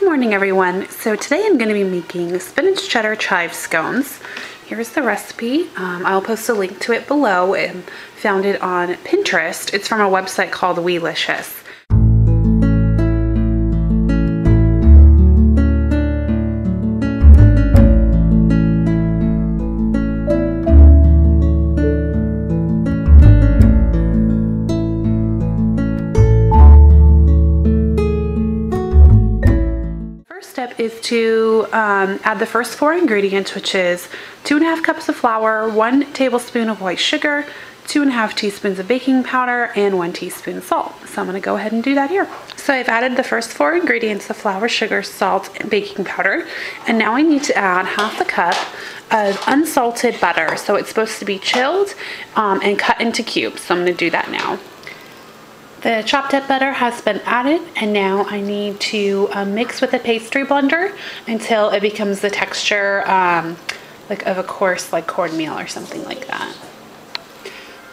Good morning, everyone. So today I'm going to be making spinach cheddar chive scones. Here's the recipe. I'll post a link to it below and found it on Pinterest. It's from a website called Weelicious. Step is to add the first 4 ingredients, which is 2½ cups of flour, 1 tablespoon of white sugar, 2½ teaspoons of baking powder, and 1 teaspoon of salt. So I'm going to go ahead and do that here. So I've added the first 4 ingredients of flour, sugar, salt, and baking powder, and now I need to add ½ a cup of unsalted butter. So it's supposed to be chilled and cut into cubes. So I'm going to do that now. The chopped up butter has been added, and now I need to mix with a pastry blender until it becomes the texture like of a coarse like cornmeal or something like that.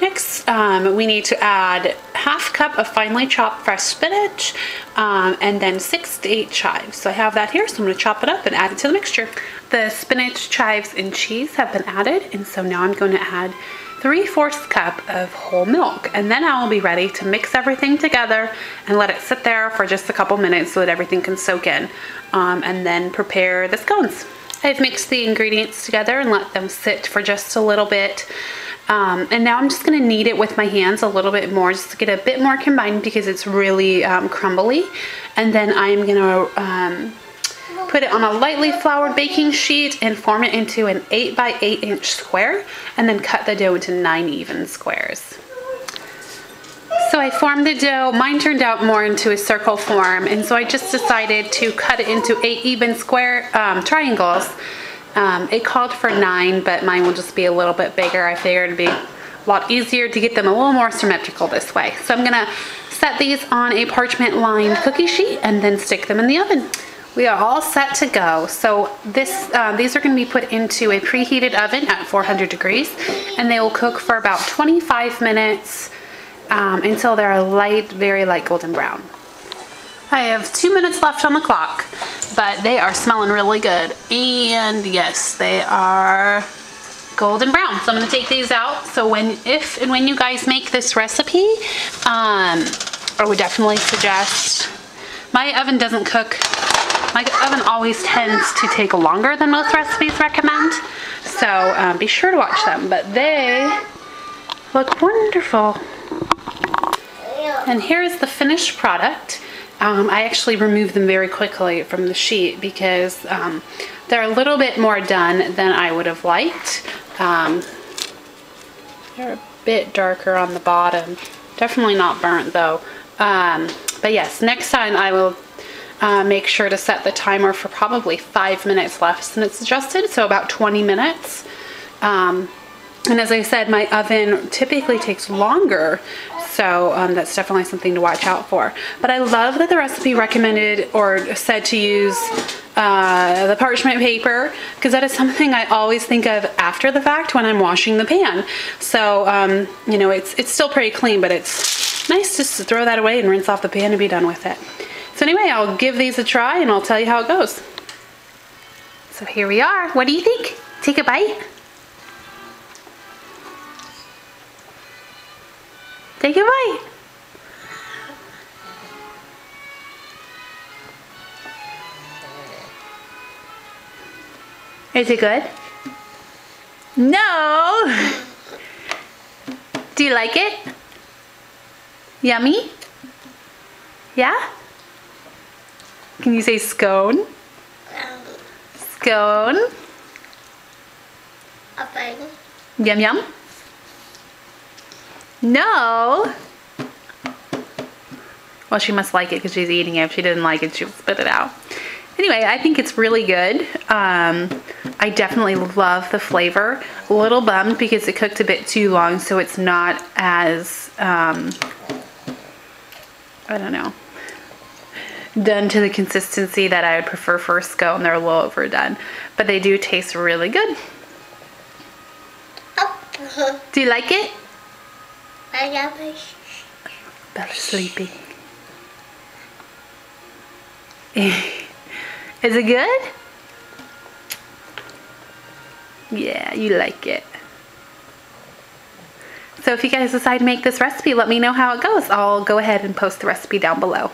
Next, we need to add ½ cup of finely chopped fresh spinach and then 6 to 8 chives. So I have that here, so I'm going to chop it up and add it to the mixture. The spinach, chives, and cheese have been added, and so now I'm going to add 3/4 cup of whole milk, and then I will be ready to mix everything together and let it sit there for just a couple minutes so that everything can soak in, and then prepare the scones. I've mixed the ingredients together and let them sit for just a little bit, and now I'm just going to knead it with my hands a little bit more just to get a bit more combined because it's really crumbly, and then I'm going to put it on a lightly floured baking sheet and form it into an 8 by 8 inch square, and then cut the dough into 9 even squares. So I formed the dough. Mine turned out more into a circle form, and so I just decided to cut it into 8 even square triangles. It called for 9, but mine will just be a little bit bigger. I figured it'd be a lot easier to get them a little more symmetrical this way. So I'm gonna set these on a parchment lined cookie sheet and then stick them in the oven. We are all set to go. So these are going to be put into a preheated oven at 400 degrees, and they will cook for about 25 minutes until they're light, very light golden brown. I have 2 minutes left on the clock, but they are smelling really good. And yes, they are golden brown. So I'm going to take these out. So if and when you guys make this recipe, I would definitely suggest, my oven doesn't cook. My oven always tends to take longer than most recipes recommend, so be sure to watch them, but they look wonderful. And here's the finished product. I actually removed them very quickly from the sheet because they're a little bit more done than I would have liked. They're a bit darker on the bottom. Definitely not burnt though. But yes, next time I will make sure to set the timer for probably 5 minutes left than it's adjusted, so about 20 minutes. And as I said, my oven typically takes longer, so that's definitely something to watch out for. But I love that the recipe recommended or said to use the parchment paper, because that is something I always think of after the fact when I'm washing the pan. So, you know, it's still pretty clean, but it's nice just to throw that away and rinse off the pan and be done with it. So anyway, I'll give these a try and I'll tell you how it goes. So here we are. What do you think? Take a bite. Take a bite. Is it good? No. Do you like it? Yummy? Yeah? Can you say scone? Scone. Yum yum. No. Well, she must like it because she's eating it. If she didn't like it, she would spit it out. Anyway, I think it's really good. I definitely love the flavor. A little bummed because it cooked a bit too long, so it's not as, I don't know, done to the consistency that I would prefer for a scone. They're a little overdone, but they do taste really good. Do you like it? Better sleepy. Is it good? Yeah, you like it. So if you guys decide to make this recipe, let me know how it goes. I'll go ahead and post the recipe down below.